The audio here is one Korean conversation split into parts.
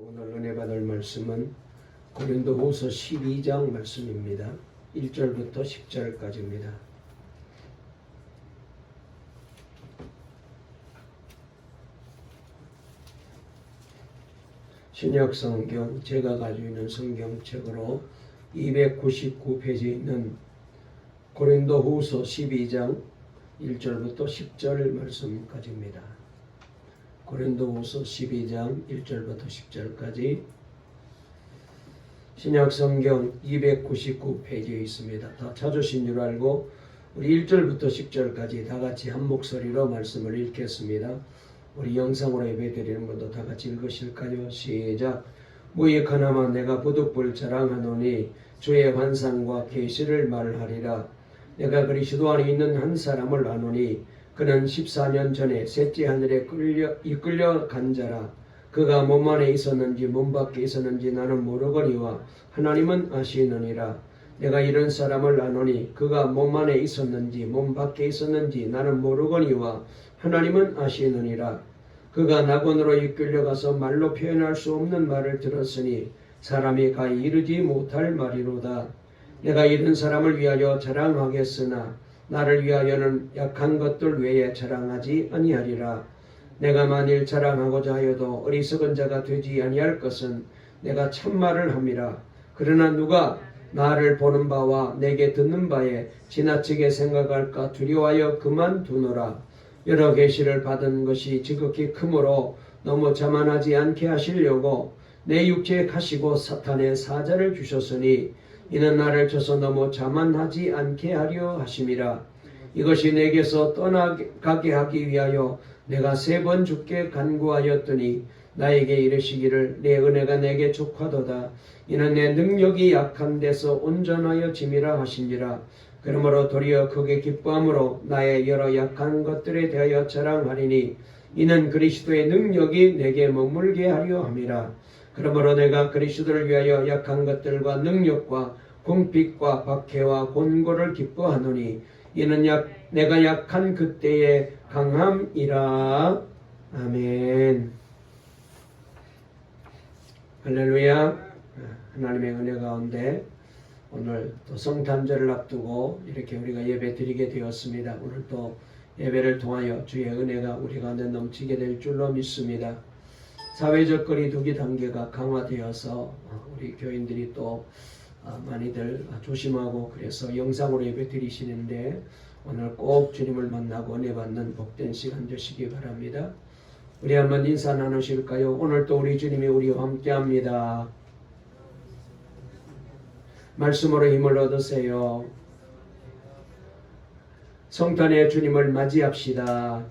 오늘 은혜 받을 말씀은 고린도후서 12장 말씀입니다. 1절부터 10절까지입니다. 신약성경 제가 가지고 있는 성경책으로 299페이지에 있는 고린도후서 12장 1절부터 10절 말씀까지입니다. 고린도후서 12장 1절부터 10절까지 신약성경 299페이지에 있습니다. 다 찾으신 줄 알고 우리 1절부터 10절까지 다 같이 한 목소리로 말씀을 읽겠습니다. 우리 영상으로 예배드리는 것도 다 같이 읽으실까요? 시작. 무익하나마 내가 부득불 자랑하노니 주의 환상과 계시를 말하리라. 내가 그리스도 안에 있는 한 사람을 아노니 그는 14년 전에 셋째 하늘에 이끌려 간 자라. 그가 몸 안에 있었는지 몸 밖에 있었는지 나는 모르거니와 하나님은 아시느니라. 내가 이런 사람을 아노니 그가 몸 안에 있었는지 몸 밖에 있었는지 나는 모르거니와 하나님은 아시느니라. 그가 낙원으로 이끌려가서 말로 표현할 수 없는 말을 들었으니 사람이 가히 이르지 못할 말이로다. 내가 이런 사람을 위하여 자랑하겠으나 나를 위하여는 약한 것들 외에 자랑하지 아니하리라. 내가 만일 자랑하고자 하여도 어리석은 자가 되지 아니할 것은 내가 참말을 함이라. 그러나 누가 나를 보는 바와 내게 듣는 바에 지나치게 생각할까 두려워하여 그만두노라. 여러 계시를 받은 것이 지극히 크므로 너무 자만하지 않게 하시려고 내 육체에 가시고 사탄의 사자를 주셨으니 이는 나를 쳐서 너무 자만하지 않게 하려 하심이라. 이것이 내게서 떠나가게 하기 위하여 내가 3번 주께 간구하였더니 나에게 이르시기를 내 은혜가 내게 족하도다. 이는 내 능력이 약한 데서 온전하여 짐이라 하시니라. 그러므로 도리어 크게 기뻐함으로 나의 여러 약한 것들에 대하여 자랑하리니 이는 그리스도의 능력이 내게 머물게 하려 함이라. 그러므로 내가 그리스도를 위하여 약한 것들과 능력과 궁핍과 박해와 곤고를 기뻐하노니 이는 내가 약한 그때의 강함이라. 아멘. 할렐루야. 하나님의 은혜 가운데 오늘 또 성탄절을 앞두고 이렇게 우리가 예배 드리게 되었습니다. 오늘 또 예배를 통하여 주의 은혜가 우리 가운데 넘치게 될 줄로 믿습니다. 사회적 거리두기 단계가 강화되어서 우리 교인들이 또 많이들 조심하고 그래서 영상으로 예배 드리시는데 오늘 꼭 주님을 만나고 은혜 받는 복된 시간 되시기 바랍니다. 우리 한번 인사 나누실까요? 오늘 또 우리 주님이 우리와 함께합니다. 말씀으로 힘을 얻으세요. 성탄의 주님을 맞이합시다.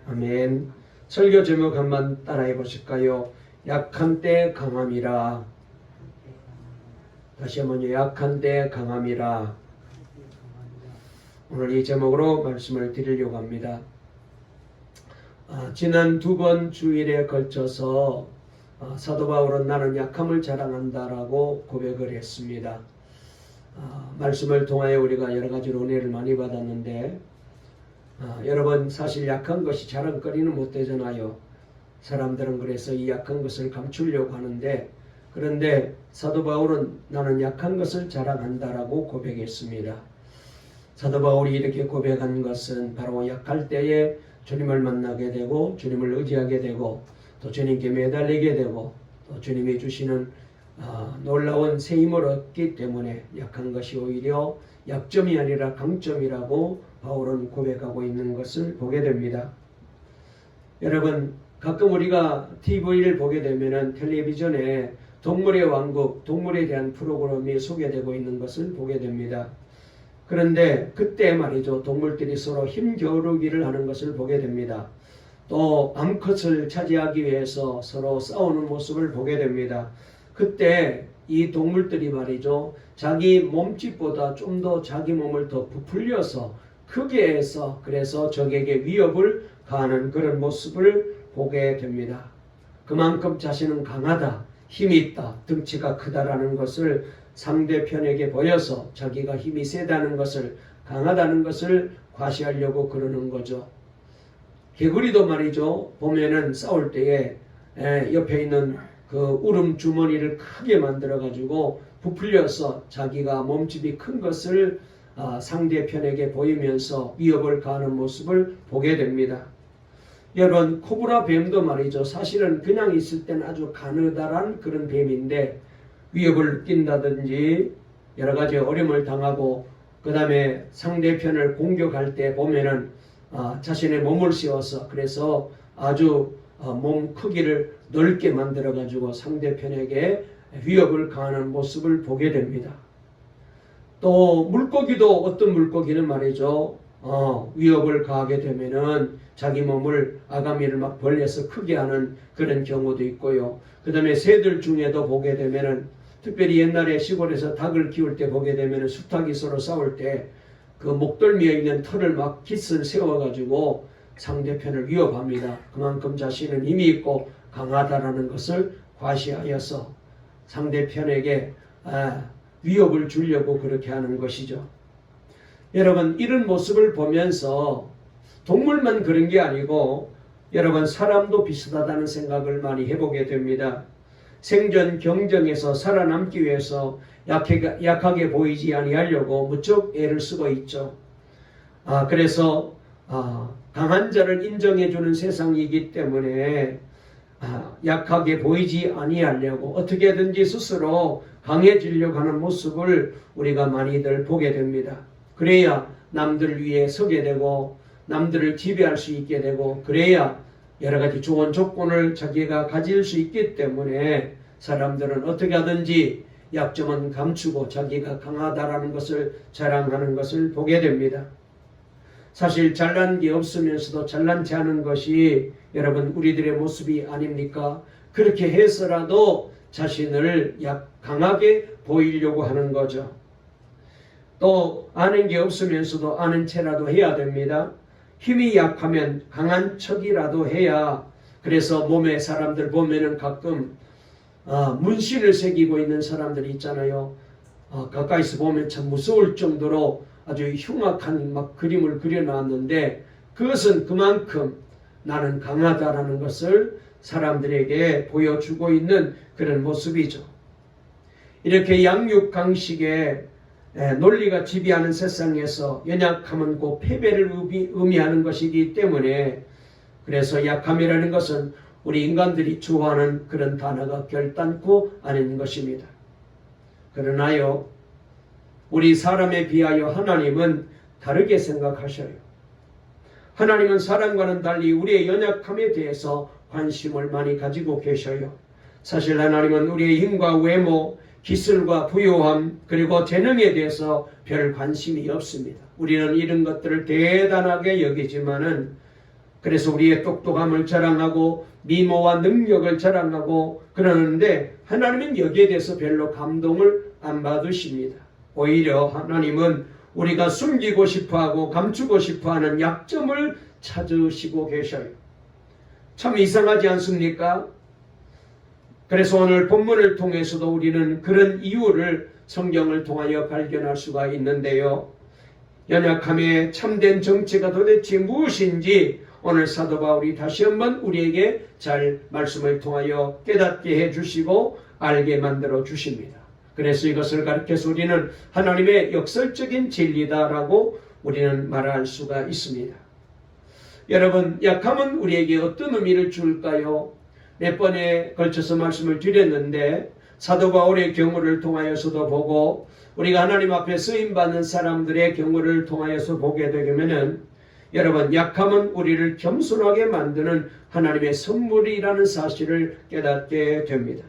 아멘. 설교 제목 한번 따라해 보실까요? 약한 때 강함이라. 다시 한번요. 약한 때 강함이라. 오늘 이 제목으로 말씀을 드리려고 합니다. 지난 2번 주일에 걸쳐서 사도 바울은 나는 약함을 자랑한다라고 고백을 했습니다. 말씀을 통하여 우리가 여러 가지로 은혜를 많이 받았는데 여러분 사실 약한 것이 자랑거리는 못 되잖아요. 사람들은 그래서 이 약한 것을 감추려고 하는데 그런데 사도 바울은 나는 약한 것을 자랑한다라고 고백했습니다. 사도 바울이 이렇게 고백한 것은 바로 약할 때에 주님을 만나게 되고 주님을 의지하게 되고 또 주님께 매달리게 되고 또 주님이 주시는 놀라운 새 힘을 얻기 때문에 약한 것이 오히려 약점이 아니라 강점이라고 바울은 고백하고 있는 것을 보게 됩니다. 여러분 가끔 우리가 TV를 보게 되면 텔레비전에 동물의 왕국, 동물에 대한 프로그램이 소개되고 있는 것을 보게 됩니다. 그런데 그때 말이죠. 동물들이 서로 힘겨루기를 하는 것을 보게 됩니다. 또 암컷을 차지하기 위해서 서로 싸우는 모습을 보게 됩니다. 그때 이 동물들이 말이죠. 자기 몸집보다 좀 더 자기 몸을 더 부풀려서 크게 해서 그래서 적에게 위협을 가하는 그런 모습을 보게 됩니다. 그만큼 자신은 강하다, 힘이 있다, 등치가 크다라는 것을 상대편에게 보여서 자기가 힘이 세다는 것을 강하다는 것을 과시하려고 그러는 거죠. 개구리도 말이죠. 보면은 싸울 때에 옆에 있는 그 울음 주머니를 크게 만들어 가지고 부풀려서 자기가 몸집이 큰 것을 상대편에게 보이면서 위협을 가하는 모습을 보게 됩니다. 여러분, 코브라 뱀도 말이죠. 사실은 그냥 있을 때는 아주 가느다란 그런 뱀인데 위협을 느낀다든지 여러 가지 어려움을 당하고 그 다음에 상대편을 공격할 때 보면은 자신의 몸을 씌워서 그래서 아주 몸 크기를 넓게 만들어 가지고 상대편에게 위협을 가하는 모습을 보게 됩니다. 또 물고기도 어떤 물고기는 말이죠. 위협을 가하게 되면은 자기 몸을 아가미를 막 벌려서 크게 하는 그런 경우도 있고요. 그 다음에 새들 중에도 보게 되면은 특별히 옛날에 시골에서 닭을 키울 때 보게 되면은 수탉이 서로 싸울 때 그 목덜미에 있는 털을 막 깃을 세워가지고 상대편을 위협합니다. 그만큼 자신은 힘이 있고 강하다라는 것을 과시하여서 상대편에게 위협을 주려고 그렇게 하는 것이죠. 여러분, 이런 모습을 보면서 동물만 그런 게 아니고 여러분 사람도 비슷하다는 생각을 많이 해보게 됩니다. 생존 경쟁에서 살아남기 위해서 약하게 보이지 아니하려고 무척 애를 쓰고 있죠. 그래서 강한 자를 인정해주는 세상이기 때문에 약하게 보이지 아니하려고 어떻게든지 스스로 강해지려고 하는 모습을 우리가 많이들 보게 됩니다. 그래야 남들 위에 서게 되고 남들을 지배할 수 있게 되고 그래야 여러 가지 좋은 조건을 자기가 가질 수 있기 때문에 사람들은 어떻게 하든지 약점은 감추고 자기가 강하다라는 것을 자랑하는 것을 보게 됩니다. 사실 잘난 게 없으면서도 잘난지 않은 것이 여러분 우리들의 모습이 아닙니까? 그렇게 해서라도 자신을 강하게 보이려고 하는 거죠. 또 아는 게 없으면서도 아는 체라도 해야 됩니다. 힘이 약하면 강한 척이라도 해야 그래서 몸에 사람들 보면은 가끔 문신을 새기고 있는 사람들이 있잖아요. 가까이서 보면 참 무서울 정도로 아주 흉악한 막 그림을 그려놨는데 그것은 그만큼 나는 강하다라는 것을 사람들에게 보여주고 있는 그런 모습이죠. 이렇게 양육강식의 논리가 지배하는 세상에서 연약함은 곧 패배를 의미하는 것이기 때문에 그래서 약함이라는 것은 우리 인간들이 좋아하는 그런 단어가 결단코 아닌 것입니다. 그러나요, 우리 사람에 비하여 하나님은 다르게 생각하셔요. 하나님은 사람과는 달리 우리의 연약함에 대해서 관심을 많이 가지고 계셔요. 사실 하나님은 우리의 힘과 외모, 기술과 부유함 그리고 재능에 대해서 별 관심이 없습니다. 우리는 이런 것들을 대단하게 여기지만은 그래서 우리의 똑똑함을 자랑하고 미모와 능력을 자랑하고 그러는데 하나님은 여기에 대해서 별로 감동을 안 받으십니다. 오히려 하나님은 우리가 숨기고 싶어하고 감추고 싶어하는 약점을 찾으시고 계셔요. 참 이상하지 않습니까? 그래서 오늘 본문을 통해서도 우리는 그런 이유를 성경을 통하여 발견할 수가 있는데요. 연약함의 참된 정체가 도대체 무엇인지 오늘 사도 바울이 다시 한번 우리에게 잘 말씀을 통하여 깨닫게 해주시고 알게 만들어 주십니다. 그래서 이것을 가르쳐서 우리는 하나님의 역설적인 진리다라고 우리는 말할 수가 있습니다. 여러분, 약함은 우리에게 어떤 의미를 줄까요? 몇 번에 걸쳐서 말씀을 드렸는데 사도 바울의 경우를 통하여서도 보고 우리가 하나님 앞에 쓰임받는 사람들의 경우를 통하여서 보게 되면은 여러분, 약함은 우리를 겸손하게 만드는 하나님의 선물이라는 사실을 깨닫게 됩니다.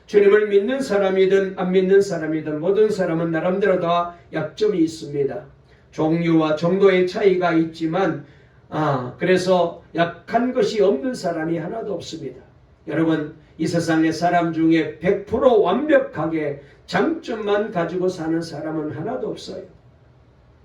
주님을 믿는 사람이든 안 믿는 사람이든 모든 사람은 나름대로 다 약점이 있습니다. 종류와 정도의 차이가 있지만 그래서 약한 것이 없는 사람이 하나도 없습니다. 여러분, 이 세상의 사람 중에 100% 완벽하게 장점만 가지고 사는 사람은 하나도 없어요.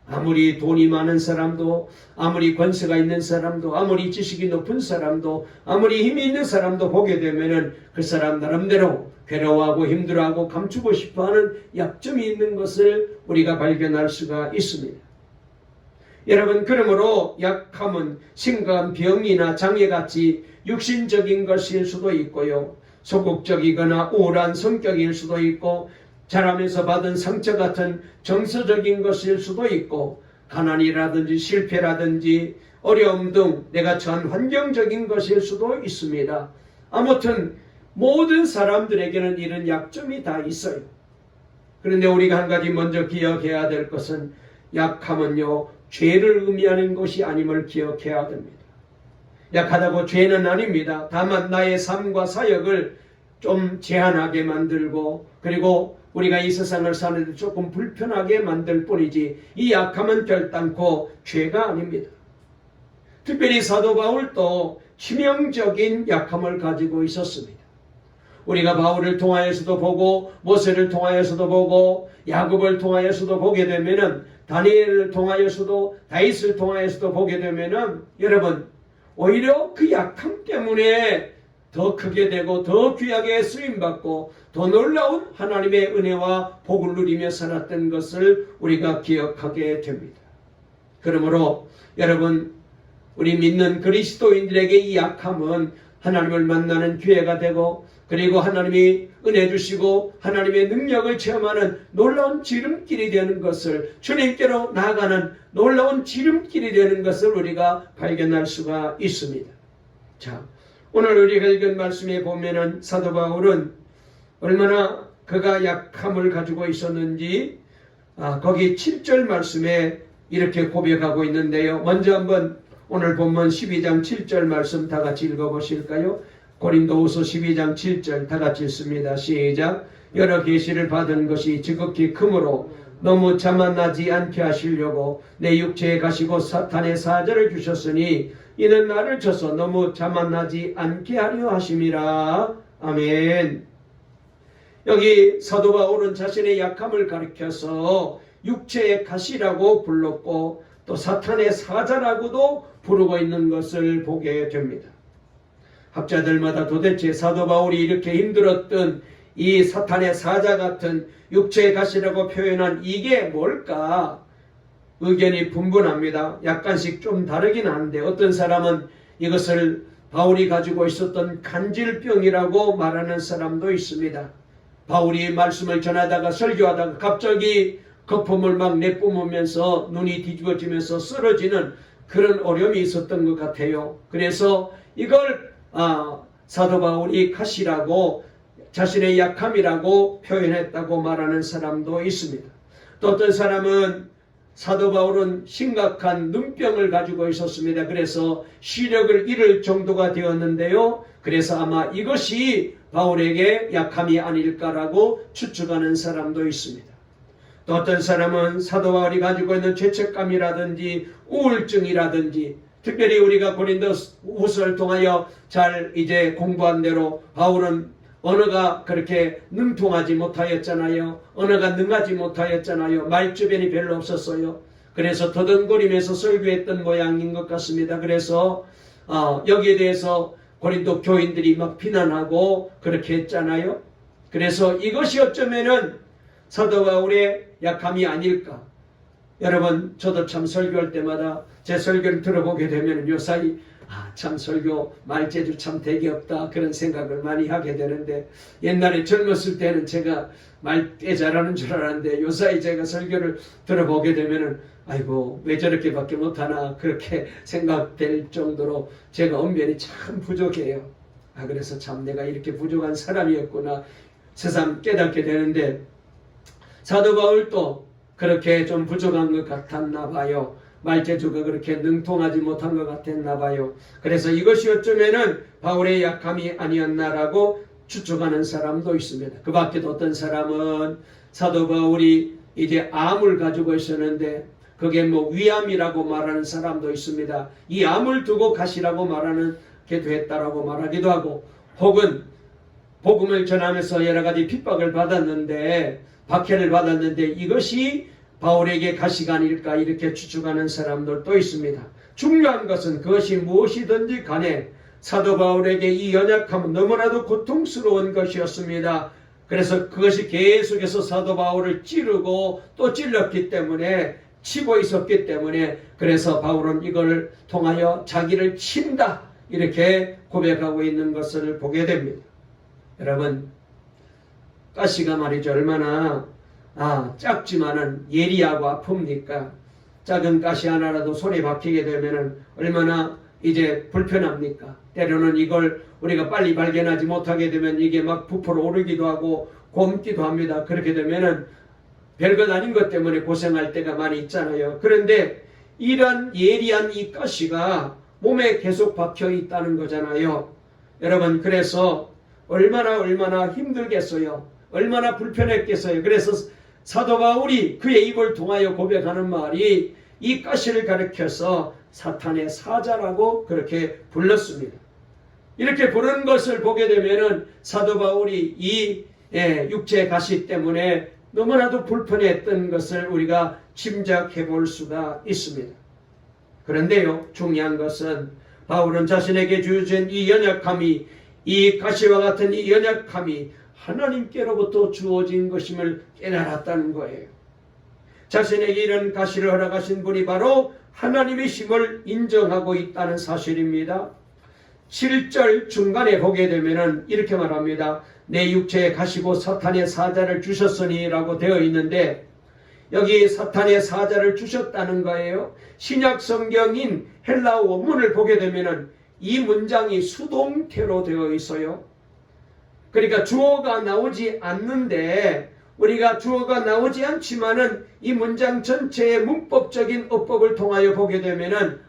아무리 돈이 많은 사람도, 아무리 권세가 있는 사람도, 아무리 지식이 높은 사람도, 아무리 힘이 있는 사람도 보게 되면은 그 사람 나름대로 괴로워하고 힘들어하고 감추고 싶어하는 약점이 있는 것을 우리가 발견할 수가 있습니다. 여러분, 그러므로 약함은 심각한 병이나 장애같이 육신적인 것일 수도 있고요, 소극적이거나 우울한 성격일 수도 있고, 자라면서 받은 상처 같은 정서적인 것일 수도 있고, 가난이라든지 실패라든지 어려움 등 내가 처한 환경적인 것일 수도 있습니다. 아무튼 모든 사람들에게는 이런 약점이 다 있어요. 그런데 우리가 한 가지 먼저 기억해야 될 것은, 약함은요, 죄를 의미하는 것이 아님을 기억해야 됩니다. 약하다고 죄는 아닙니다. 다만 나의 삶과 사역을 좀 제한하게 만들고, 그리고 우리가 이 세상을 사는데 조금 불편하게 만들 뿐이지, 이 약함은 결단코 죄가 아닙니다. 특별히 사도 바울도 치명적인 약함을 가지고 있었습니다. 우리가 바울을 통하여서도 보고, 모세를 통하여서도 보고, 야곱을 통하여서도 보게 되면은, 다니엘을 통하여서도, 다윗을 통하여서도 보게 되면은, 여러분, 오히려 그 약함 때문에 더 크게 되고 더 귀하게 쓰임받고 더 놀라운 하나님의 은혜와 복을 누리며 살았던 것을 우리가 기억하게 됩니다. 그러므로 여러분, 우리 믿는 그리스도인들에게 이 약함은 하나님을 만나는 기회가 되고, 그리고 하나님이 은혜 주시고 하나님의 능력을 체험하는 놀라운 지름길이 되는 것을, 주님께로 나아가는 놀라운 지름길이 되는 것을 우리가 발견할 수가 있습니다. 자, 오늘 우리가 읽은 말씀에 보면은 사도 바울은 얼마나 그가 약함을 가지고 있었는지 거기 7절 말씀에 이렇게 고백하고 있는데요. 먼저 한번 오늘 본문 12장 7절 말씀 다 같이 읽어보실까요? 고린도후서 12장 7절 다 같이 읽습니다. 시작. 여러 계시를 받은 것이 지극히 크므로 너무 자만하지 않게 하시려고 내 육체에 가시고 사탄의 사자를 주셨으니 이는 나를 쳐서 너무 자만하지 않게 하려 하심이라. 아멘. 여기 사도 바울은 자신의 약함을 가리켜서 육체의 가시라고 불렀고, 또 사탄의 사자라고도 부르고 있는 것을 보게 됩니다. 학자들마다 도대체 사도 바울이 이렇게 힘들었던 이 사탄의 사자 같은 육체의 가시라고 표현한 이게 뭘까? 의견이 분분합니다. 약간씩 좀 다르긴 한데, 어떤 사람은 이것을 바울이 가지고 있었던 간질병이라고 말하는 사람도 있습니다. 바울이 말씀을 전하다가 설교하다가 갑자기 거품을 막 내뿜으면서 눈이 뒤집어지면서 쓰러지는 그런 어려움이 있었던 것 같아요. 그래서 이걸 사도 바울이 가시라고, 자신의 약함이라고 표현했다고 말하는 사람도 있습니다. 또 어떤 사람은 사도 바울은 심각한 눈병을 가지고 있었습니다. 그래서 시력을 잃을 정도가 되었는데요. 그래서 아마 이것이 바울에게 약함이 아닐까라고 추측하는 사람도 있습니다. 또 어떤 사람은 사도 바울이 가지고 있는 죄책감이라든지 우울증이라든지, 특별히 우리가 고린도후서를 통하여 잘 이제 공부한 대로 바울은 언어가 그렇게 능통하지 못하였잖아요. 언어가 능하지 못하였잖아요. 말주변이 별로 없었어요. 그래서 더듬거리면서 설교했던 모양인 것 같습니다. 그래서 여기에 대해서 고린도 교인들이 막 비난하고 그렇게 했잖아요. 그래서 이것이 어쩌면은 사도 바울의 약함이 아닐까. 여러분, 저도 참 설교할 때마다 제 설교를 들어보게 되면 요사이 참 설교 말재주 참 되게 없다, 그런 생각을 많이 하게 되는데, 옛날에 젊었을 때는 제가 말 꽤 잘하는 줄 알았는데 요사이 제가 설교를 들어보게 되면은 아이고 왜 저렇게밖에 못하나 그렇게 생각될 정도로 제가 언변이 참 부족해요. 그래서 참 내가 이렇게 부족한 사람이었구나 새삼 깨닫게 되는데, 사도 바울도 그렇게 좀 부족한 것 같았나 봐요. 말재주가 그렇게 능통하지 못한 것 같았나 봐요. 그래서 이것이 어쩌면은 바울의 약함이 아니었나라고 추측하는 사람도 있습니다. 그 밖에도 어떤 사람은 사도 바울이 이제 암을 가지고 있었는데 그게 뭐 위암이라고 말하는 사람도 있습니다. 이 암을 두고 가시라고 말하는 게도 했다라고 말하기도 하고, 혹은 복음을 전하면서 여러 가지 핍박을 받았는데, 박해를 받았는데 이것이 바울에게 가시가 아닐까 이렇게 추측하는 사람들도 있습니다. 중요한 것은 그것이 무엇이든지 간에 사도 바울에게 이 연약함은 너무나도 고통스러운 것이었습니다. 그래서 그것이 계속해서 사도 바울을 찌르고 또 찔렀기 때문에 치고 있었기 때문에 그래서 바울은 이걸 통하여 자기를 친다 이렇게 고백하고 있는 것을 보게 됩니다. 여러분, 가시가 말이죠 얼마나 작지만은 예리하고 아픕니까? 작은 가시 하나라도 손에 박히게 되면은 얼마나 이제 불편합니까? 때로는 이걸 우리가 빨리 발견하지 못하게 되면 이게 막 부풀어 오르기도 하고 곪기도 합니다. 그렇게 되면은 별것 아닌 것 때문에 고생할 때가 많이 있잖아요. 그런데 이런 예리한 이 가시가 몸에 계속 박혀 있다는 거잖아요. 여러분, 그래서 얼마나 힘들겠어요. 얼마나 불편했겠어요. 그래서 사도 바울이 그의 입을 통하여 고백하는 말이 이 가시를 가리켜서 사탄의 사자라고 그렇게 불렀습니다. 이렇게 부른 것을 보게 되면은 사도 바울이 이 육체의 가시 때문에 너무나도 불편했던 것을 우리가 짐작해 볼 수가 있습니다. 그런데요, 중요한 것은 바울은 자신에게 주어진 이 연약함이, 이 가시와 같은 이 연약함이 하나님께로부터 주어진 것임을 깨달았다는 거예요. 자신에게 이런 가시를 허락하신 분이 바로 하나님의 힘을 인정하고 있다는 사실입니다. 7절 중간에 보게 되면은 이렇게 말합니다. 내 육체에 가시고 사탄의 사자를 주셨으니 라고 되어 있는데, 여기 사탄의 사자를 주셨다는 거예요. 신약 성경인 헬라어 원문을 보게 되면은 이 문장이 수동태로 되어 있어요. 그러니까 주어가 나오지 않는데, 우리가 주어가 나오지 않지만은 이 문장 전체의 문법적인 어법을 통하여 보게 되면은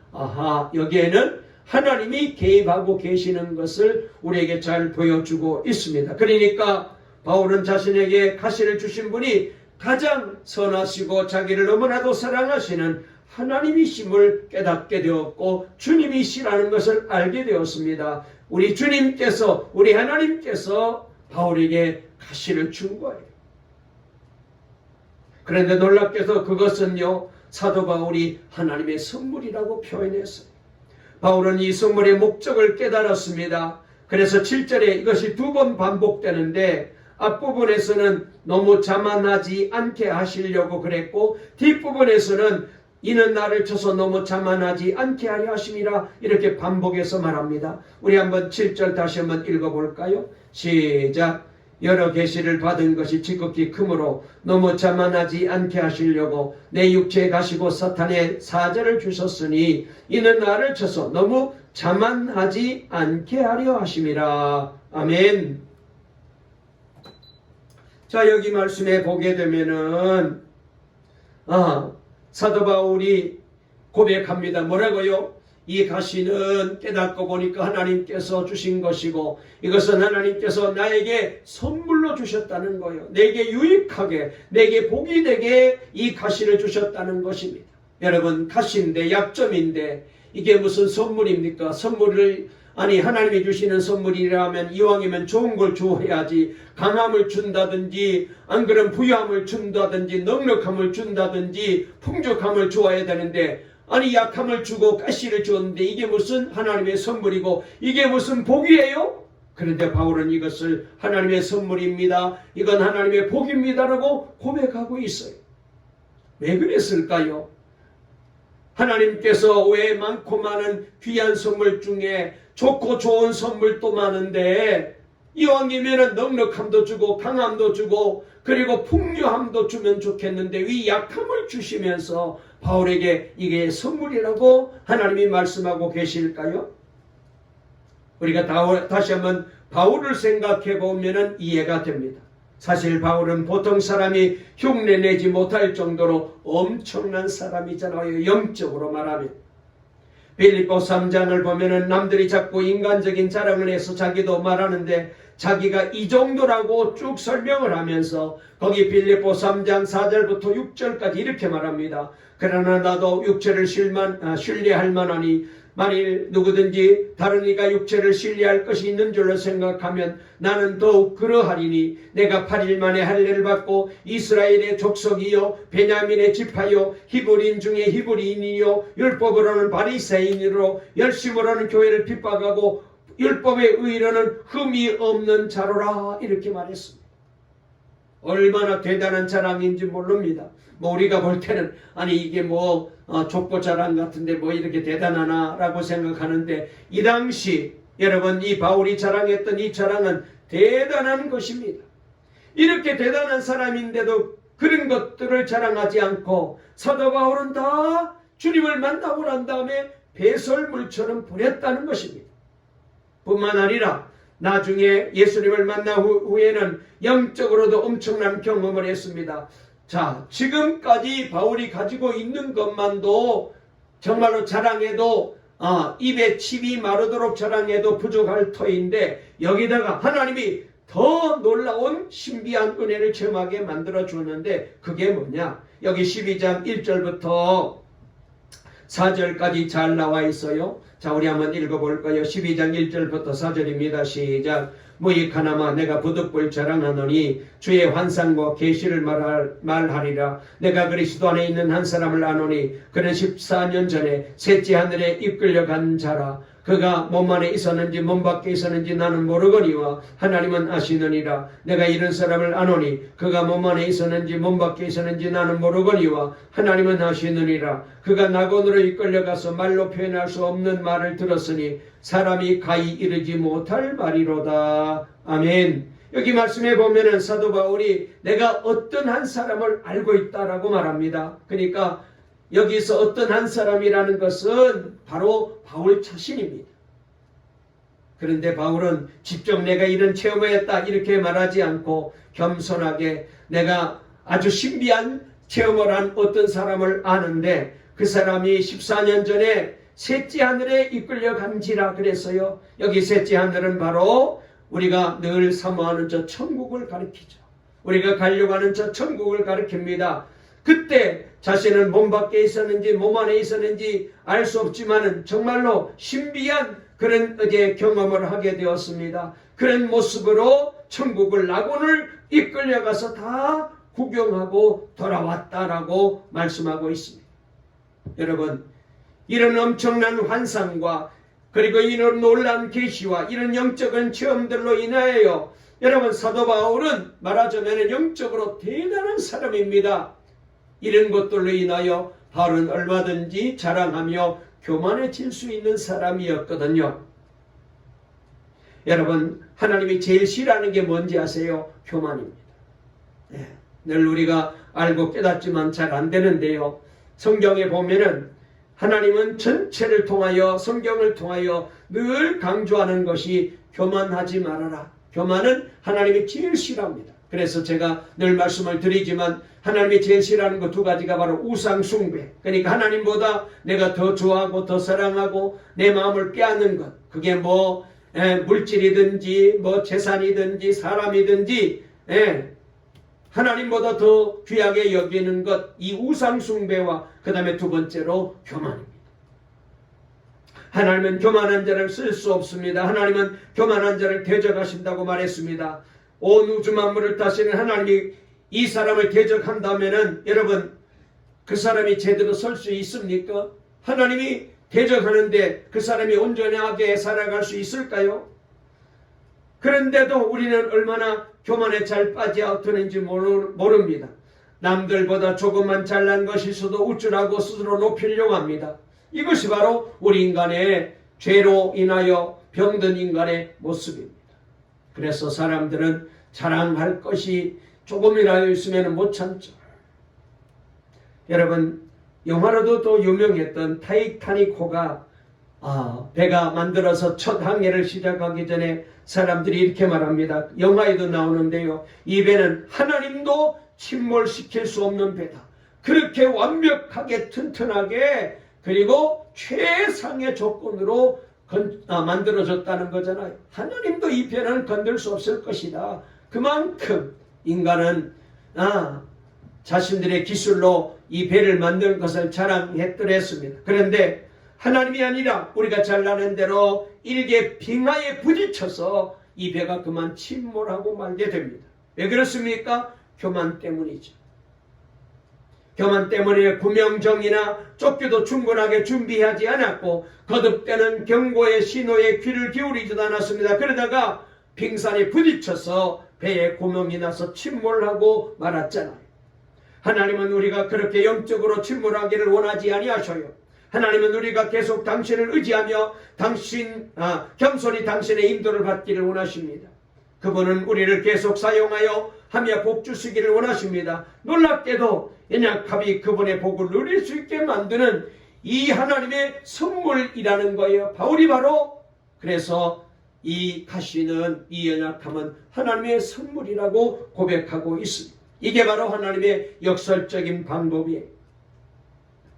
여기에는 하나님이 개입하고 계시는 것을 우리에게 잘 보여주고 있습니다. 그러니까 바울은 자신에게 가시를 주신 분이 가장 선하시고 자기를 너무나도 사랑하시는 하나님이심을 깨닫게 되었고 주님이시라는 것을 알게 되었습니다. 우리 주님께서, 우리 하나님께서 바울에게 가시를 준 거예요. 그런데 놀랍게도 그것은요, 사도 바울이 하나님의 선물이라고 표현했어요. 바울은 이 선물의 목적을 깨달았습니다. 그래서 7절에 이것이 2번 반복되는데, 앞부분에서는 너무 자만하지 않게 하시려고 그랬고, 뒷부분에서는 이는 나를 쳐서 너무 자만하지 않게 하려 하심이라 이렇게 반복해서 말합니다. 우리 한번 7절 다시 한번 읽어볼까요? 시작. 여러 계시를 받은 것이 지극히 크므로 너무 자만하지 않게 하시려고 내 육체에 가시고 사탄의 사자를 주셨으니 이는 나를 쳐서 너무 자만하지 않게 하려 하심이라. 아멘. 자, 여기 말씀에 보게 되면은 사도 바울이 고백합니다. 뭐라고요? 이 가시는 깨닫고 보니까 하나님께서 주신 것이고 이것은 하나님께서 나에게 선물로 주셨다는 거예요. 내게 유익하게, 내게 복이 되게 이 가시를 주셨다는 것입니다. 여러분, 가시인데, 약점인데 이게 무슨 선물입니까? 선물을 하나님이 주시는 선물이라면 이왕이면 좋은 걸 주어야지. 강함을 준다든지, 안 그러면 부유함을 준다든지, 넉넉함을 준다든지, 풍족함을 주어야 되는데, 약함을 주고 가시를 주었는데 이게 무슨 하나님의 선물이고 이게 무슨 복이에요? 그런데 바울은 이것을 하나님의 선물입니다, 이건 하나님의 복입니다라고 고백하고 있어요. 왜 그랬을까요? 하나님께서 왜 많고 많은 귀한 선물 중에 좋고 좋은 선물도 많은데 이왕이면 넉넉함도 주고 강함도 주고 그리고 풍요함도 주면 좋겠는데 왜 약함을 주시면서 바울에게 이게 선물이라고 하나님이 말씀하고 계실까요? 우리가 다시 한번 바울을 생각해 보면 이해가 됩니다. 사실 바울은 보통 사람이 흉내내지 못할 정도로 엄청난 사람이잖아요. 영적으로 말하면. 빌립보 3장을 보면은 남들이 자꾸 인간적인 자랑을 해서 자기도 말하는데 자기가 이 정도라고 쭉 설명을 하면서 거기 빌립보 3장 4절부터 6절까지 이렇게 말합니다. 그러나 나도 육체를 신뢰할 만하니 만일 누구든지 다른 이가 육체를 신뢰할 것이 있는 줄로 생각하면 나는 더욱 그러하리니 내가 8일 만에 할례를 받고 이스라엘의 족속이요 베냐민의 지파요 히브리인 중에 히브리인이요 율법으로는 바리새인으로 열심으로는 교회를 핍박하고 율법의 의로는 흠이 없는 자로라 이렇게 말했습니다. 얼마나 대단한 자랑인지 모릅니다. 뭐 우리가 볼 때는 아니 이게 뭐 족보 자랑 같은데 뭐 이렇게 대단하나라고 생각하는데, 이 당시 여러분 이 바울이 자랑했던 이 자랑은 대단한 것입니다. 이렇게 대단한 사람인데도 그런 것들을 자랑하지 않고 사도 바울은 다 주님을 만나고 난 다음에 배설물처럼 보냈다는 것입니다. 뿐만 아니라 나중에 예수님을 만난 후에는 영적으로도 엄청난 경험을 했습니다. 자, 지금까지 바울이 가지고 있는 것만도 정말로 자랑해도 입에 침이 마르도록 자랑해도 부족할 터인데, 여기다가 하나님이 더 놀라운 신비한 은혜를 체험하게 만들어 주는데, 그게 뭐냐? 여기 12장 1절부터 4절까지 잘 나와 있어요. 자, 우리 한번 읽어볼까요? 12장 1절부터 4절입니다. 시작. 무익하나마 내가 부득불 자랑하노니 주의 환상과 계시를 말하리라. 내가 그리스도 안에 있는 한 사람을 아노니 그는 14년 전에 셋째 하늘에 이끌려간 자라. 그가 몸 안에 있었는지 몸 밖에 있었는지 나는 모르거니와 하나님은 아시느니라. 내가 이런 사람을 아노니 그가 몸 안에 있었는지 몸 밖에 있었는지 나는 모르거니와 하나님은 아시느니라. 그가 낙원으로 이끌려가서 말로 표현할 수 없는 말을 들었으니 사람이 가히 이르지 못할 말이로다. 아멘. 여기 말씀에 보면은 사도 바울이 내가 어떤 한 사람을 알고 있다라고 말합니다. 그러니까 여기서 어떤 한 사람이라는 것은 바로 바울 자신입니다. 그런데 바울은 직접 내가 이런 체험을 했다 이렇게 말하지 않고 겸손하게 내가 아주 신비한 체험을 한 어떤 사람을 아는데 그 사람이 14년 전에 셋째 하늘에 이끌려간지라 그랬어요. 여기 셋째 하늘은 바로 우리가 늘 사모하는 저 천국을 가리키죠. 우리가 가려고 하는 저 천국을 가리킵니다. 그때 자신은 몸 밖에 있었는지 몸 안에 있었는지 알 수 없지만은 정말로 신비한 그런 경험을 하게 되었습니다. 그런 모습으로 천국을 낙원을 이끌려가서 다 구경하고 돌아왔다라고 말씀하고 있습니다. 여러분, 이런 엄청난 환상과 그리고 이런 놀라운 계시와 이런 영적인 체험들로 인하여 여러분 사도 바울은 말하자면 영적으로 대단한 사람입니다. 이런 것들로 인하여 바울은 얼마든지 자랑하며 교만해질 수 있는 사람이었거든요. 여러분, 하나님이 제일 싫어하는 게 뭔지 아세요? 교만입니다. 네, 늘 우리가 알고 깨닫지만 잘 안 되는데요. 성경에 보면은 하나님은 전체를 통하여 성경을 통하여 늘 강조하는 것이 교만하지 말아라. 교만은 하나님이 제일 싫어합니다. 그래서 제가 늘 말씀을 드리지만 하나님이 제일 싫어하는 것 두 가지가 바로 우상 숭배. 그러니까 하나님보다 내가 더 좋아하고 더 사랑하고 내 마음을 빼앗는 것. 그게 뭐 물질이든지 뭐 재산이든지 사람이든지 하나님보다 더 귀하게 여기는 것. 이 우상 숭배와 그 다음에 두 번째로 교만입니다. 하나님은 교만한 자를 쓸 수 없습니다. 하나님은 교만한 자를 대적하신다고 말했습니다. 온 우주 만물을 다스리는 하나님이 이 사람을 대적한다면은 여러분 그 사람이 제대로 설 수 있습니까? 하나님이 대적하는데 그 사람이 온전하게 살아갈 수 있을까요? 그런데도 우리는 얼마나 교만에 잘 빠져드는지 모릅니다. 남들보다 조금만 잘난 것이 있어도 우쭐하고 스스로 높이려고 합니다. 이것이 바로 우리 인간의 죄로 인하여 병든 인간의 모습입니다. 그래서 사람들은 자랑할 것이 조금이라도 있으면 못 참죠. 여러분, 영화로도 또 유명했던 타이타닉호가 배가 만들어서 첫 항해를 시작하기 전에 사람들이 이렇게 말합니다. 영화에도 나오는데요. 이 배는 하나님도 침몰시킬 수 없는 배다. 그렇게 완벽하게 튼튼하게 그리고 최상의 조건으로 만들어졌다는 거잖아요. 하나님도 이 배는 건들 수 없을 것이다. 그만큼 인간은 자신들의 기술로 이 배를 만든 것을 자랑했더랬습니다. 그런데 하나님이 아니라 우리가 잘 아는 대로 일개 빙하에 부딪혀서 이 배가 그만 침몰하고 말게 됩니다. 왜 그렇습니까? 교만 때문이죠. 교만 때문에 구명정이나 쫓기도 충분하게 준비하지 않았고 거듭되는 경고의 신호에 귀를 기울이지도 않았습니다. 그러다가 빙산에 부딪혀서 배에 구멍이 나서 침몰하고 말았잖아요. 하나님은 우리가 그렇게 영적으로 침몰하기를 원하지 아니하셔요. 하나님은 우리가 계속 당신을 의지하며 겸손히 당신의 인도를 받기를 원하십니다. 그분은 우리를 계속 사용하여 하며 복 주시기를 원하십니다. 놀랍게도 연약함이 그분의 복을 누릴 수 있게 만드는 이 하나님의 선물이라는 거예요. 바울이 바로 그래서 이 가시는, 이 연약함은 하나님의 선물이라고 고백하고 있습니다. 이게 바로 하나님의 역설적인 방법이에요.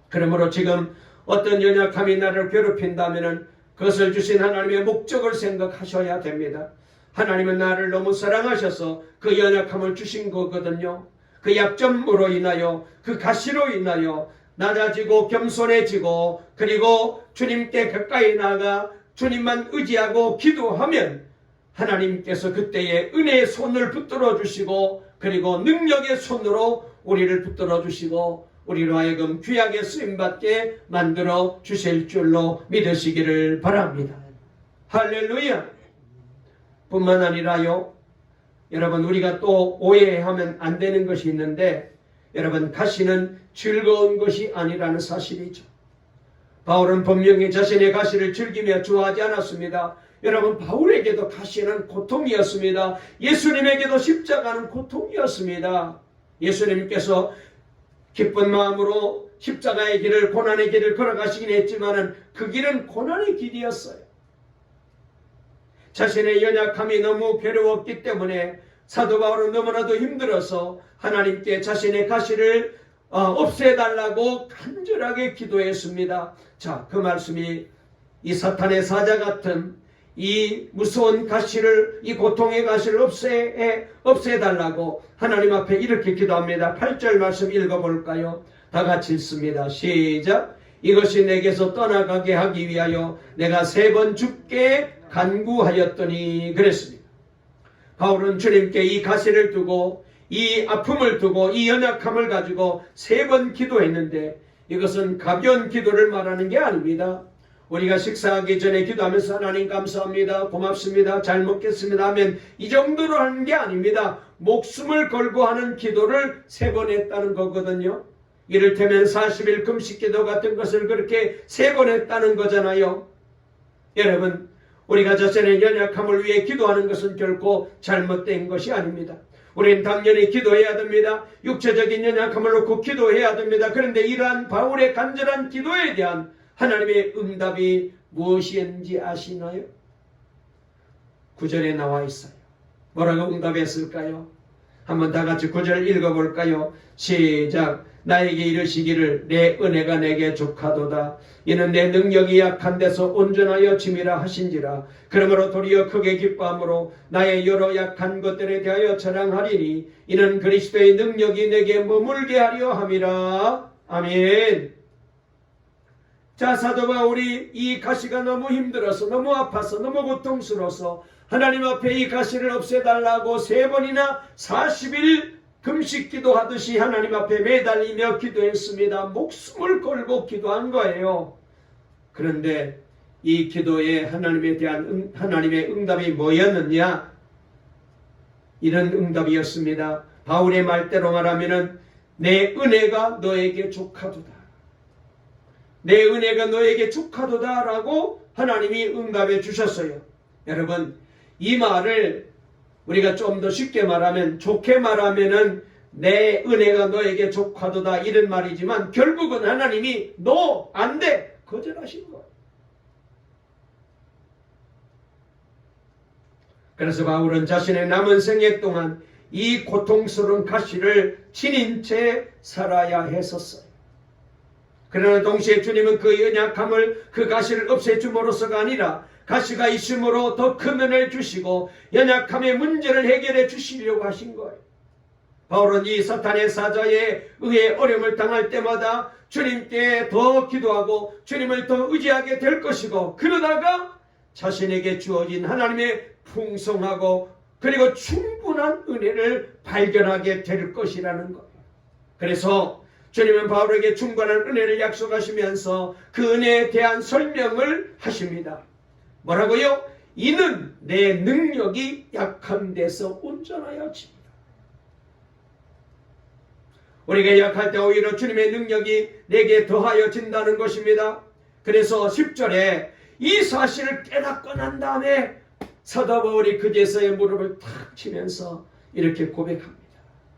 그러므로 지금 어떤 연약함이 나를 괴롭힌다면 그것을 주신 하나님의 목적을 생각하셔야 됩니다. 하나님은 나를 너무 사랑하셔서 그 연약함을 주신 거거든요. 그 약점으로 인하여, 그 가시로 인하여 낮아지고 겸손해지고, 그리고 주님께 가까이 나아가 주님만 의지하고 기도하면 하나님께서 그때에 은혜의 손을 붙들어 주시고, 그리고 능력의 손으로 우리를 붙들어 주시고 우리로 하여금 귀하게 쓰임받게 만들어 주실 줄로 믿으시기를 바랍니다. 할렐루야. 뿐만 아니라요, 여러분, 우리가 또 오해하면 안 되는 것이 있는데, 여러분, 가시는 즐거운 것이 아니라는 사실이죠. 바울은 분명히 자신의 가시를 즐기며 좋아하지 않았습니다. 여러분, 바울에게도 가시는 고통이었습니다. 예수님에게도 십자가는 고통이었습니다. 예수님께서 기쁜 마음으로 십자가의 길을, 고난의 길을 걸어가시긴 했지만 그 길은 고난의 길이었어요. 자신의 연약함이 너무 괴로웠기 때문에 사도 바울은 너무나도 힘들어서 하나님께 자신의 가시를 없애달라고 간절하게 기도했습니다. 자, 그 말씀이 이 사탄의 사자 같은 이 무서운 가시를, 이 고통의 가시를 없애달라고 하나님 앞에 이렇게 기도합니다. 8절 말씀 읽어볼까요? 다 같이 읽습니다. 시작. 이것이 내게서 떠나가게 하기 위하여 내가 3번 주께 간구하였더니 그랬습니다. 바울은 주님께 이 가시를 두고, 이 아픔을 두고, 이 연약함을 가지고 3번 기도했는데, 이것은 가벼운 기도를 말하는 게 아닙니다. 우리가 식사하기 전에 기도하면서 하나님 감사합니다, 고맙습니다, 잘 먹겠습니다 하면 이 정도로 하는 게 아닙니다. 목숨을 걸고 하는 기도를 3번 했다는 거거든요. 이를테면 40일 금식기도 같은 것을 그렇게 3번 했다는 거잖아요. 여러분, 우리가 자신의 연약함을 위해 기도하는 것은 결코 잘못된 것이 아닙니다. 우리는 당연히 기도해야 됩니다. 육체적인 연약함을 놓고 기도해야 됩니다. 그런데 이러한 바울의 간절한 기도에 대한 하나님의 응답이 무엇인지 아시나요? 9절에 나와 있어요. 뭐라고 응답했을까요? 한번 다 같이 9절 읽어볼까요? 시작. 나에게 이르시기를 내 은혜가 내게 족하도다. 이는 내 능력이 약한 데서 온전하여 짐이라 하신지라. 그러므로 도리어 크게 기뻐함으로 나의 여러 약한 것들에 대하여 자랑하리니 이는 그리스도의 능력이 내게 머물게 하려 함이라. 아멘. 자, 사도 바울이 이 가시가 너무 힘들어서, 너무 아파서, 너무 고통스러워서 하나님 앞에 이 가시를 없애달라고 3번이나 40일 금식 기도하듯이 하나님 앞에 매달리며 기도했습니다. 목숨을 걸고 기도한 거예요. 그런데 이 기도에 하나님에 대한 하나님의 응답이 뭐였느냐? 이런 응답이었습니다. 바울의 말대로 말하면 내 은혜가 너에게 족하도다. 내 은혜가 너에게 족하도다 라고 하나님이 응답해 주셨어요. 여러분, 이 말을 우리가 좀 더 쉽게 말하면, 좋게 말하면은 내 은혜가 너에게 족하도다 이런 말이지만 결국은 하나님이 너 안 돼 거절하신 거예요. 그래서 바울은 자신의 남은 생애 동안 이 고통스러운 가시를 지닌 채 살아야 했었어요. 그러나 동시에 주님은 그 연약함을, 그 가시를 없애줌으로써가 아니라 가시가 있음으로 더 큰 은혜를 주시고 연약함의 문제를 해결해 주시려고 하신 거예요. 바울은 이 사탄의 사자에 의해 어려움을 당할 때마다 주님께 더 기도하고 주님을 더 의지하게 될 것이고, 그러다가 자신에게 주어진 하나님의 풍성하고 그리고 충분한 은혜를 발견하게 될 것이라는 거예요. 그래서 주님은 바울에게 충분한 은혜를 약속하시면서 그 은혜에 대한 설명을 하십니다. 뭐라고요? 이는 내 능력이 약한 데서 온전하여 집니다. 우리가 약할 때 오히려 주님의 능력이 내게 더하여진다는 것입니다. 그래서 10절에 이 사실을 깨닫고 난 다음에 사도 바울이 그제서야 무릎을 탁 치면서 이렇게 고백합니다.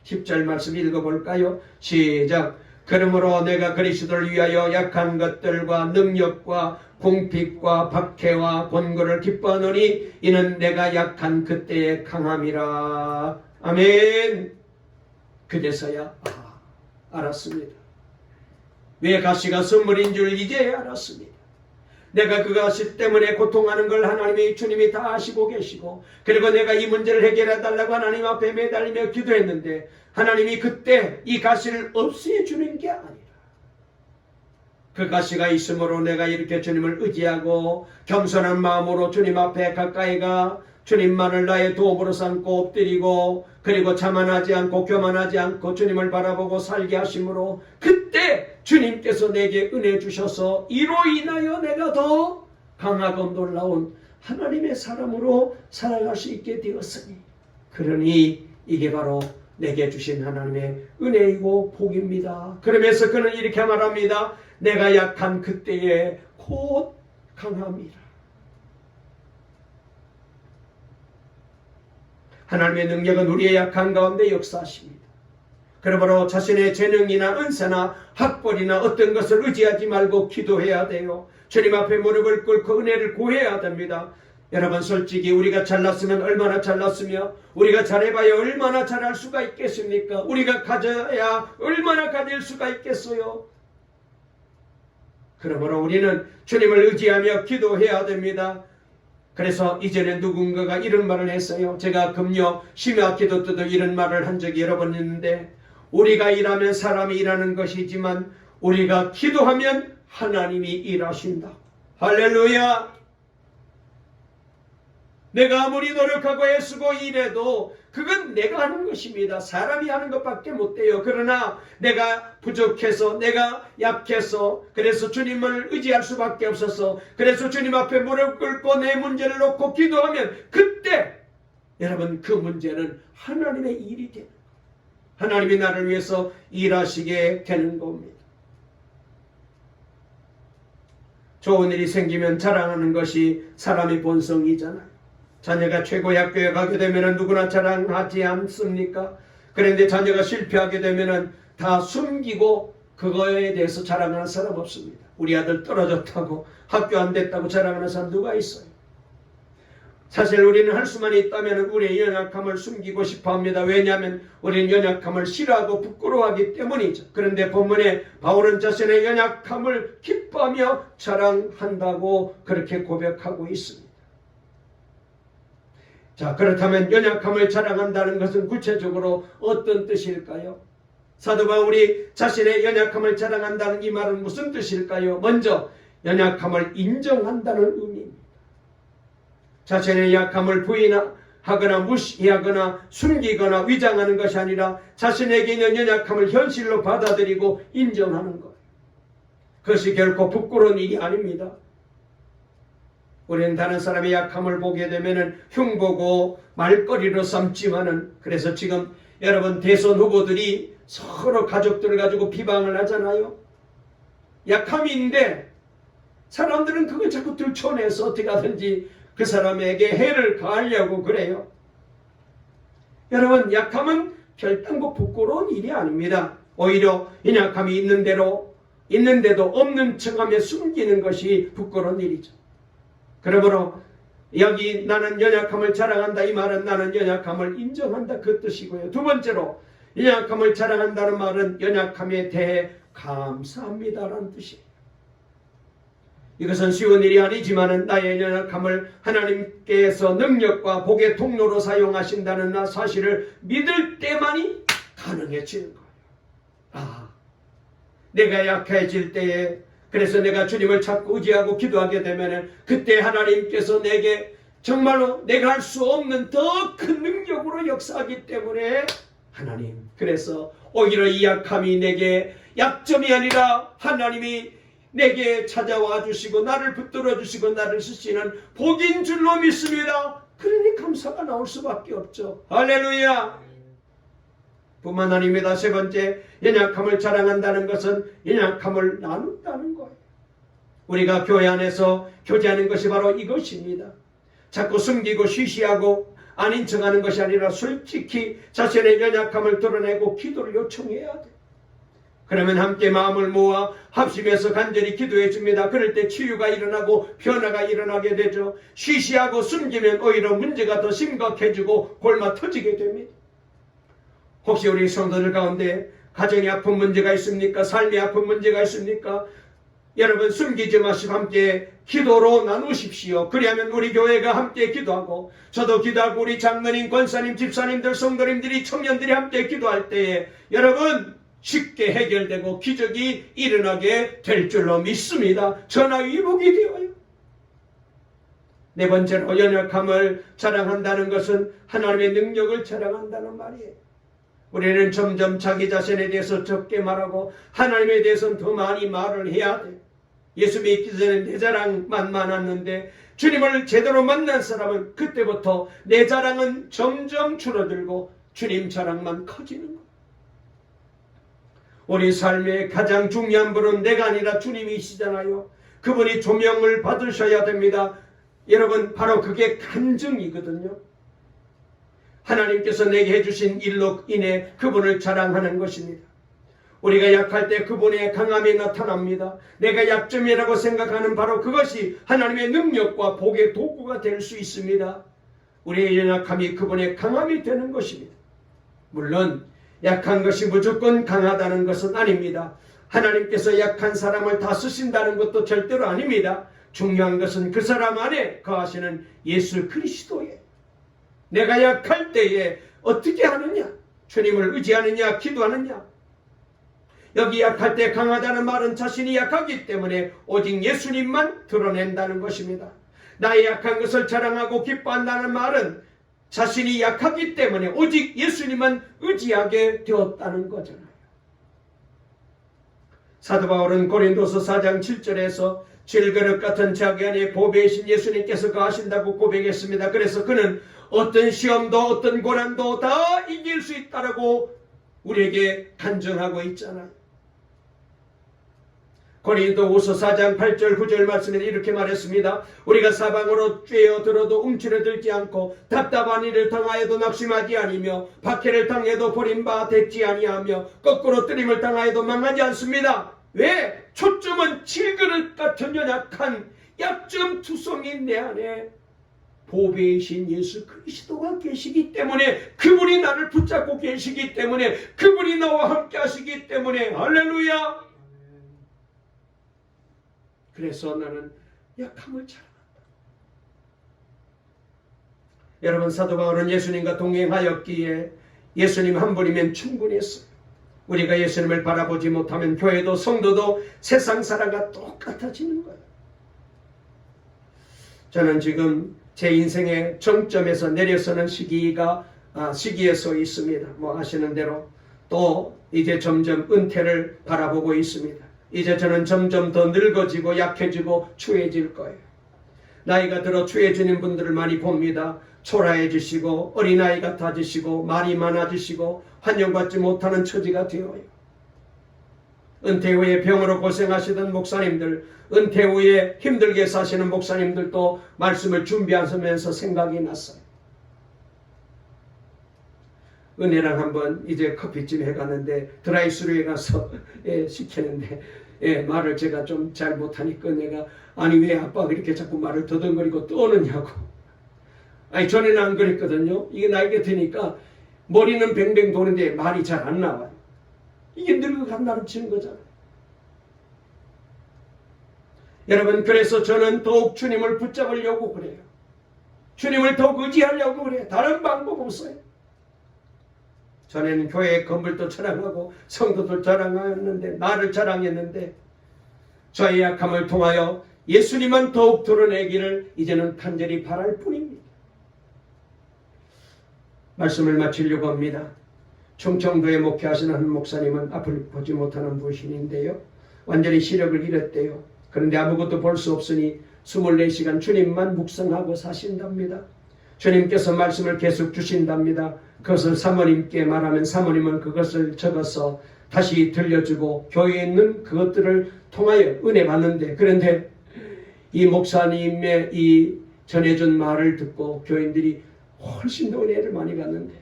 10절 말씀 읽어볼까요? 시작. 그러므로 내가 그리스도를 위하여 약한 것들과 능력과 궁핍과 박해와 곤고를 기뻐하노니 이는 내가 약한 그때의 강함이라. 아멘. 그제서야 알았습니다. 왜 가시가 선물인 줄 이제야 알았습니다. 내가 그 가시 때문에 고통하는 걸 하나님이 주님이 다 아시고 계시고, 그리고 내가 이 문제를 해결해 달라고 하나님 앞에 매달리며 기도했는데 하나님이 그때 이 가시를 없애 주는 게 아니라 그 가시가 있으므로 내가 이렇게 주님을 의지하고 겸손한 마음으로 주님 앞에 가까이 가 주님만을 나의 도움으로 삼고 엎드리고, 그리고 자만하지 않고 교만하지 않고 주님을 바라보고 살게 하심으로 그때 주님께서 내게 은혜 주셔서 이로 인하여 내가 더 강하고 놀라운 하나님의 사람으로 살아갈 수 있게 되었으니, 그러니 이게 바로 내게 주신 하나님의 은혜이고 복입니다. 그러면서 그는 이렇게 말합니다. 내가 약한 그때에 곧 강함이라. 하나님의 능력은 우리의 약한 가운데 역사하십니다. 그러므로 자신의 재능이나 은사나 학벌이나 어떤 것을 의지하지 말고 기도해야 돼요. 주님 앞에 무릎을 꿇고 은혜를 구해야 됩니다. 여러분, 솔직히 우리가 잘났으면 얼마나 잘났으며 우리가 잘해봐야 얼마나 잘할 수가 있겠습니까? 우리가 가져야 얼마나 가질 수가 있겠어요? 그러므로 우리는 주님을 의지하며 기도해야 됩니다. 그래서 이전에 누군가가 이런 말을 했어요. 제가 금요 심야 기도 때도 이런 말을 한 적이 여러 번 있는데, 우리가 일하면 사람이 일하는 것이지만 우리가 기도하면 하나님이 일하신다. 할렐루야. 내가 아무리 노력하고 애쓰고 일해도 그건 내가 하는 것입니다. 사람이 하는 것밖에 못 돼요. 그러나 내가 부족해서, 내가 약해서, 그래서 주님을 의지할 수밖에 없어서, 그래서 주님 앞에 무릎 꿇고 내 문제를 놓고 기도하면 그때 여러분 그 문제는 하나님의 일이 되는 거예요. 하나님이 나를 위해서 일하시게 되는 겁니다. 좋은 일이 생기면 자랑하는 것이 사람의 본성이잖아요. 자녀가 최고의 학교에 가게 되면 누구나 자랑하지 않습니까? 그런데 자녀가 실패하게 되면 다 숨기고 그거에 대해서 자랑하는 사람 없습니다. 우리 아들 떨어졌다고, 학교 안 됐다고 자랑하는 사람 누가 있어요? 사실 우리는 할 수만 있다면 우리의 연약함을 숨기고 싶어합니다. 왜냐하면 우리는 연약함을 싫어하고 부끄러워하기 때문이죠. 그런데 본문에 바울은 자신의 연약함을 기뻐하며 자랑한다고 그렇게 고백하고 있습니다. 자, 그렇다면 연약함을 자랑한다는 것은 구체적으로 어떤 뜻일까요? 사도 바울이 자신의 연약함을 자랑한다는 이 말은 무슨 뜻일까요? 먼저 연약함을 인정한다는 의미입니다. 자신의 약함을 부인하거나 무시하거나 숨기거나 위장하는 것이 아니라 자신에게 있는 연약함을 현실로 받아들이고 인정하는 것. 그것이 결코 부끄러운 일이 아닙니다. 우리는 다른 사람의 약함을 보게 되면 흉보고 말거리로 삼지만은, 그래서 지금 여러분 대선 후보들이 서로 가족들을 가지고 비방을 하잖아요. 약함이 있는데 사람들은 그걸 자꾸 들춰내서 어떻게 하든지 그 사람에게 해를 가하려고 그래요. 여러분, 약함은 결단코 부끄러운 일이 아닙니다. 오히려 연약함이 있는데도 없는 척하며 숨기는 것이 부끄러운 일이죠. 그러므로 여기 나는 연약함을 자랑한다, 이 말은 나는 연약함을 인정한다, 그 뜻이고요. 두 번째로 연약함을 자랑한다는 말은 연약함에 대해 감사합니다라는 뜻이에요. 이것은 쉬운 일이 아니지만 나의 연약함을 하나님께서 능력과 복의 통로로 사용하신다는 사실을 믿을 때만이 가능해지는 거예요. 내가 약해질 때에, 그래서 내가 주님을 찾고 의지하고 기도하게 되면 그때 하나님께서 내게 정말로 내가 할 수 없는 더 큰 능력으로 역사하기 때문에 하나님, 그래서 오히려 이 약함이 내게 약점이 아니라 하나님이 내게 찾아와 주시고 나를 붙들어 주시고 나를 쓰시는 복인 줄로 믿습니다. 그러니 감사가 나올 수밖에 없죠. 할렐루야. 뿐만 아닙니다. 세 번째, 연약함을 자랑한다는 것은 연약함을 나눈다는 거예요. 우리가 교회 안에서 교제하는 것이 바로 이것입니다. 자꾸 숨기고 쉬쉬하고 아닌 척하는 것이 아니라 솔직히 자신의 연약함을 드러내고 기도를 요청해야 돼. 그러면 함께 마음을 모아 합심해서 간절히 기도해 줍니다. 그럴 때 치유가 일어나고 변화가 일어나게 되죠. 쉬쉬하고 숨기면 오히려 문제가 더 심각해지고 골마 터지게 됩니다. 혹시 우리 성도들 가운데 가정이 아픈 문제가 있습니까? 삶이 아픈 문제가 있습니까? 여러분 숨기지 마시고 함께 기도로 나누십시오. 그리하면 우리 교회가 함께 기도하고 저도 기도하고 우리 장로님, 권사님, 집사님들, 성도님들이, 청년들이 함께 기도할 때에 여러분 쉽게 해결되고 기적이 일어나게 될 줄로 믿습니다. 전화위복이 되어요. 네 번째로 연약함을 자랑한다는 것은 하나님의 능력을 자랑한다는 말이에요. 우리는 점점 자기 자신에 대해서 적게 말하고 하나님에 대해서는 더 많이 말을 해야 돼. 예수 믿기 전에 내 자랑만 많았는데 주님을 제대로 만난 사람은 그때부터 내 자랑은 점점 줄어들고 주님 자랑만 커지는 거예요. 우리 삶의 가장 중요한 분은 내가 아니라 주님이시잖아요. 그분이 조명을 받으셔야 됩니다. 여러분 바로 그게 간증이거든요. 하나님께서 내게 해주신 일로 인해 그분을 자랑하는 것입니다. 우리가 약할 때 그분의 강함이 나타납니다. 내가 약점이라고 생각하는 바로 그것이 하나님의 능력과 복의 도구가 될 수 있습니다. 우리의 연약함이 그분의 강함이 되는 것입니다. 물론 약한 것이 무조건 강하다는 것은 아닙니다. 하나님께서 약한 사람을 다 쓰신다는 것도 절대로 아닙니다. 중요한 것은 그 사람 안에 거하시는 예수 그리스도예요. 내가 약할 때에 어떻게 하느냐? 주님을 의지하느냐? 기도하느냐? 여기 약할 때 강하다는 말은 자신이 약하기 때문에 오직 예수님만 드러낸다는 것입니다. 나의 약한 것을 자랑하고 기뻐한다는 말은 자신이 약하기 때문에 오직 예수님만 의지하게 되었다는 거잖아요. 사도 바울은 고린도서 4장 7절에서 질그릇 같은 자기 안에 보배이신 예수님께서 거하신다고 고백했습니다. 그래서 그는 어떤 시험도 어떤 고난도 다 이길 수 있다라고 우리에게 간증하고 있잖아요. 고린도후서 4장 8절 9절 말씀에 이렇게 말했습니다. 우리가 사방으로 쬐어들어도 움츠러들지 않고 답답한 일을 당하여도 낙심하지 아니며 박해를 당해도 버림받지 아니하며 거꾸로 뜨림을 당하여도 망하지 않습니다. 왜? 초점은 질그릇 같은 연약한 약점 투성이 내 안에 보배이신 예수 그리스도가 계시기 때문에, 그분이 나를 붙잡고 계시기 때문에, 그분이 나와 함께 하시기 때문에, 할렐루야. 그래서 나는 약함을 자랑한다. 여러분 사도 바울은 예수님과 동행하였기에 예수님 한 분이면 충분했어요. 우리가 예수님을 바라보지 못하면 교회도 성도도 세상 사람과 똑같아지는 거예요. 저는 지금 제 인생의 정점에서 내려서는 시기에 서 있습니다. 뭐 아시는 대로 또 이제 점점 은퇴를 바라보고 있습니다. 이제 저는 점점 더 늙어지고 약해지고 추해질 거예요. 나이가 들어 추해지는 분들을 많이 봅니다. 초라해지시고 어린아이 같아지시고 말이 많아지시고 환영받지 못하는 처지가 되어요. 은퇴 후에 병으로 고생하시던 목사님들, 은퇴 후에 힘들게 사시는 목사님들도 말씀을 준비하면서 생각이 났어요. 은혜랑 한번 이제 커피집에 가는데 드라이스루에 가서 시키는데 말을 제가 좀 잘 못하니까 내가 아니 왜 아빠가 이렇게 자꾸 말을 더듬거리고 떠느냐고. 아니 전에는 안 그랬거든요. 이게 나이가 드니까 머리는 뱅뱅 도는데 말이 잘 안 나와요. 이게 늙어간 나름 치는 거잖아요. 여러분 그래서 저는 더욱 주님을 붙잡으려고 그래요. 주님을 더욱 의지하려고 그래요. 다른 방법 없어요. 전에는 교회에 건물도 자랑하고 성도들 자랑하였는데, 나를 자랑했는데, 저의 약함을 통하여 예수님만 더욱 드러내기를 이제는 간절히 바랄 뿐입니다. 말씀을 마치려고 합니다. 충청도에 목회하시는 한 목사님은 앞을 보지 못하는 분이신데요, 완전히 시력을 잃었대요. 그런데 아무것도 볼 수 없으니 24시간 주님만 묵상하고 사신답니다. 주님께서 말씀을 계속 주신답니다. 그것을 사모님께 말하면 사모님은 그것을 적어서 다시 들려주고 교회에 있는 그것들을 통하여 은혜 받는데, 그런데 이 목사님의 이 전해준 말을 듣고 교인들이 훨씬 더 은혜를 많이 받는데,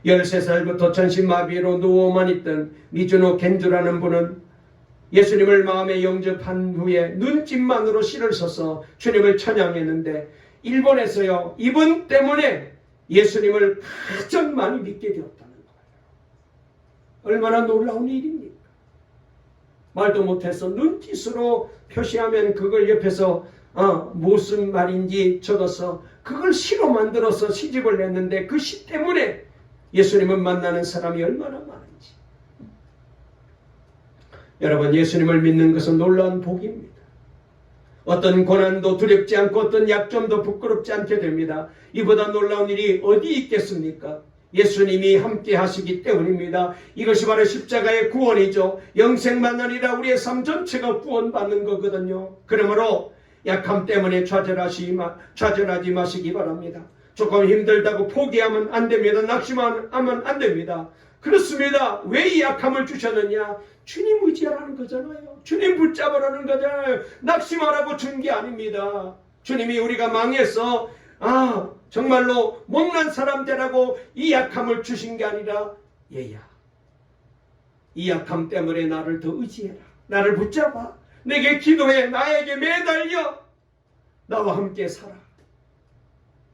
13살부터 전신마비로 누워만 있던 미즈노 겐주라는 분은 예수님을 마음에 영접한 후에 눈짓만으로 실을 서서 주님을 찬양했는데, 일본에서요, 이분 때문에 예수님을 가장 많이 믿게 되었다는 거예요. 얼마나 놀라운 일입니까? 말도 못해서 눈짓으로 표시하면 그걸 옆에서 무슨 말인지 적어서 그걸 시로 만들어서 시집을 냈는데, 그 시 때문에 예수님을 만나는 사람이 얼마나 많은지. 여러분, 예수님을 믿는 것은 놀라운 복입니다. 어떤 고난도 두렵지 않고 어떤 약점도 부끄럽지 않게 됩니다. 이보다 놀라운 일이 어디 있겠습니까? 예수님이 함께 하시기 때문입니다. 이것이 바로 십자가의 구원이죠. 영생만나니라 우리의 삶 전체가 구원받는 거거든요. 그러므로 약함 때문에 좌절하지 마시기 바랍니다. 조금 힘들다고 포기하면 안 됩니다. 낙심하면 안 됩니다. 그렇습니다. 왜 이 약함을 주셨느냐? 주님 의지하라는 거잖아요. 주님 붙잡으라는 거잖아요. 낙심하라고 준 게 아닙니다. 주님이 우리가 망해서 정말로 못난 사람 되라고 이 약함을 주신 게 아니라, 얘야, 이 약함 때문에 나를 더 의지해라. 나를 붙잡아. 내게 기도해. 나에게 매달려. 나와 함께 살아.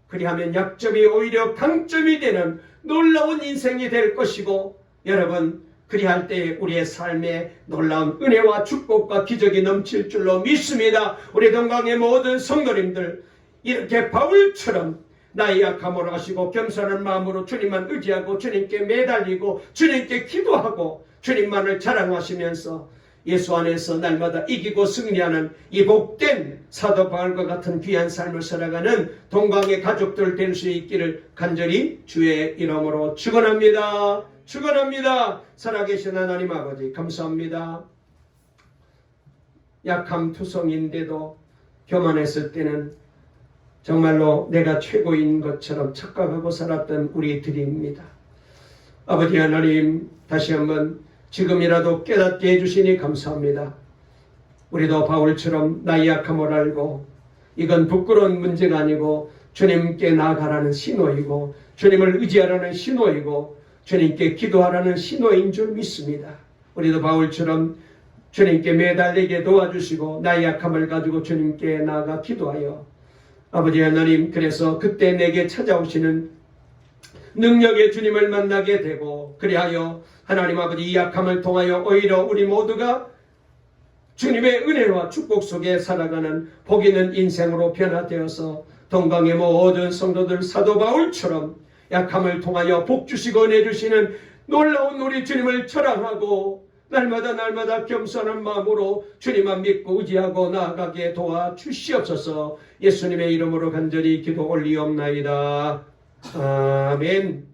그리하면 약점이 오히려 강점이 되는 놀라운 인생이 될 것이고, 여러분, 그리할 때 우리의 삶에 놀라운 은혜와 축복과 기적이 넘칠 줄로 믿습니다. 우리 동강의 모든 성도님들, 이렇게 바울처럼 나의 약함으로 하시고 겸손한 마음으로 주님만 의지하고 주님께 매달리고 주님께 기도하고 주님만을 자랑하시면서 예수 안에서 날마다 이기고 승리하는 이 복된 사도 바울과 같은 귀한 삶을 살아가는 동강의 가족들 될 수 있기를 간절히 주의 이름으로 축원합니다. 축원합니다. 살아계신 하나님 아버지, 감사합니다. 약함 투성인데도 교만했을 때는 정말로 내가 최고인 것처럼 착각하고 살았던 우리들입니다. 아버지 하나님, 다시 한번 지금이라도 깨닫게 해주시니 감사합니다. 우리도 바울처럼 나의 약함을 알고 이건 부끄러운 문제가 아니고 주님께 나아가라는 신호이고 주님을 의지하라는 신호이고 주님께 기도하라는 신호인 줄 믿습니다. 우리도 바울처럼 주님께 매달리게 도와주시고 나의 약함을 가지고 주님께 나아가 기도하여 아버지 하나님, 그래서 그때 내게 찾아오시는 능력의 주님을 만나게 되고, 그리하여 하나님 아버지 이 약함을 통하여 오히려 우리 모두가 주님의 은혜와 축복 속에 살아가는 복 있는 인생으로 변화되어서 동강의 모든 성도들 사도 바울처럼 약함을 통하여 복 주시고 은혜 주시는 놀라운 우리 주님을 자랑하고 날마다 겸손한 마음으로 주님만 믿고 의지하고 나아가게 도와주시옵소서. 예수님의 이름으로 간절히 기도 올리옵나이다. 아멘.